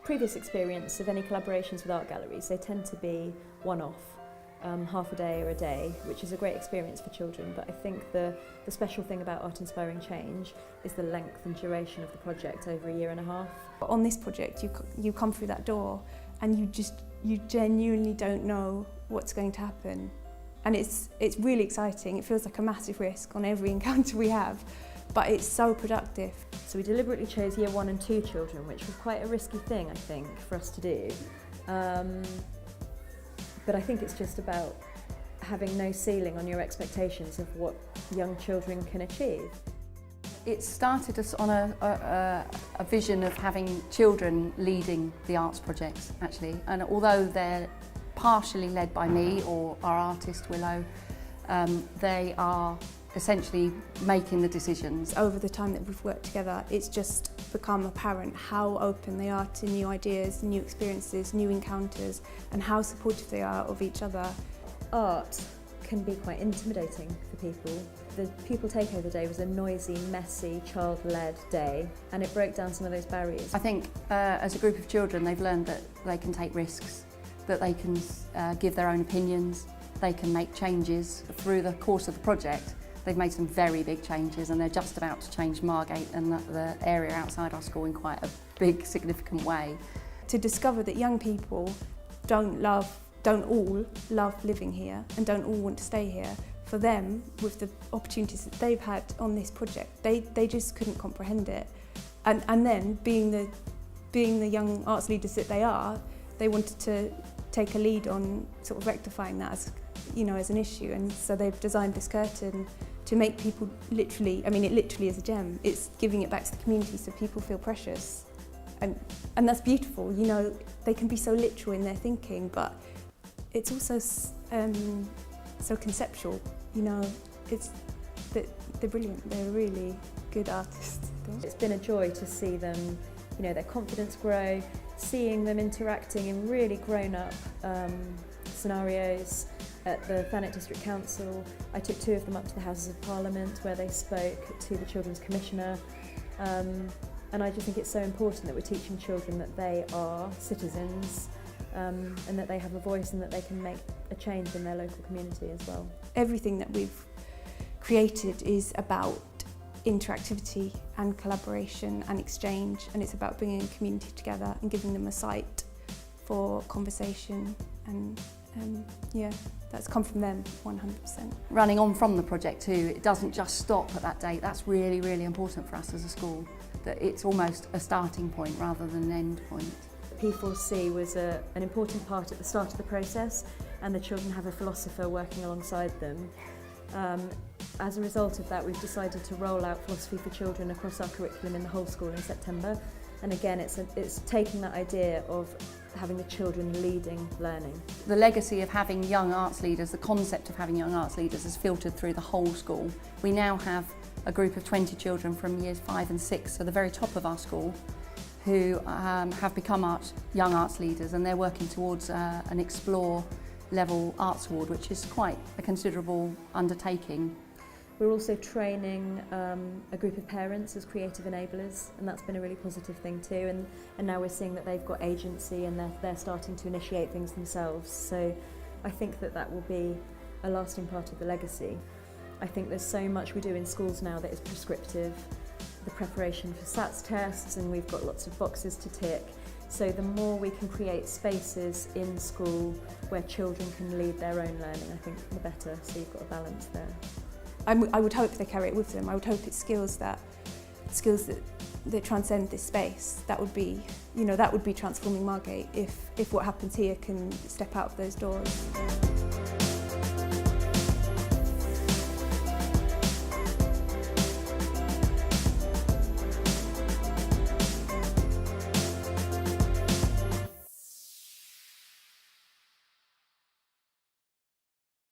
previous experience of any collaborations with art galleries, they tend to be one-off, half a day or a day, which is a great experience for children. But I think the special thing about Art Inspiring Change is the length and duration of the project over a year and a half. On this project, you come through that door and you genuinely don't know what's going to happen. And it's really exciting. It feels like a massive risk on every encounter we have, but it's so productive. So we deliberately chose year 1 and 2 children, which was quite a risky thing, I think, for us to do. But I think it's just about having no ceiling on your expectations of what young children can achieve. It started us on a vision of having children leading the arts projects, actually. And although they're partially led by me or our artist Willow, they are essentially making the decisions. Over the time that we've worked together, it's just become apparent how open they are to new ideas, new experiences, new encounters, and how supportive they are of each other. Art can be quite intimidating for people. The Pupil Takeover Day was a noisy, messy, child-led day, and it broke down some of those barriers. I think as a group of children, they've learned that they can take risks, that they can give their own opinions, they can make changes. Through the course of the project, they've made some very big changes, and they're just about to change Margate and the area outside our school in quite a big, significant way. To discover that young people don't all love living here and don't all want to stay here, for them, with the opportunities that they've had on this project, they just couldn't comprehend it. And then, being the young arts leaders that they are, they wanted to take a lead on sort of rectifying that as an issue, and so they've designed this curtain to make people literally, I mean, it literally is a gem. It's giving it back to the community so people feel precious, and that's beautiful. You know, they can be so literal in their thinking, but it's also so conceptual. You know, they're brilliant. They're really good artists. It's been a joy to see them, their confidence grow, seeing them interacting in really grown-up scenarios. At the Thanet District Council, I took 2 of them up to the Houses of Parliament where they spoke to the Children's Commissioner, and I just think it's so important that we're teaching children that they are citizens, and that they have a voice and that they can make a change in their local community as well. Everything that we've created is about interactivity and collaboration and exchange, and it's about bringing a community together and giving them a site for conversation, and that's come from them 100%. Running on from the project too, it doesn't just stop at that date. That's really, really important for us as a school, that it's almost a starting point rather than an end point. P4C was an important part at the start of the process, and the children have a philosopher working alongside them. As a result of that, we've decided to roll out Philosophy for Children across our curriculum in the whole school in September. And again, it's taking that idea of having the children leading learning. The legacy of having young arts leaders, the concept of having young arts leaders is filtered through the whole school. We now have a group of 20 children from years 5 and 6, so the very top of our school, who have become young arts leaders, and they're working towards an Explore level arts award, which is quite a considerable undertaking. We're also training a group of parents as creative enablers, and that's been a really positive thing too, and now we're seeing that they've got agency and they're starting to initiate things themselves. So I think that will be a lasting part of the legacy. I think there's so much we do in schools now that is prescriptive, the preparation for SATs tests, and we've got lots of boxes to tick. So the more we can create spaces in school where children can lead their own learning, I think the better, so you've got a balance there. I would hope they carry it with them. I would hope it's skills that transcend this space. That would be, that would be transforming Margate if what happens here can step out of those doors.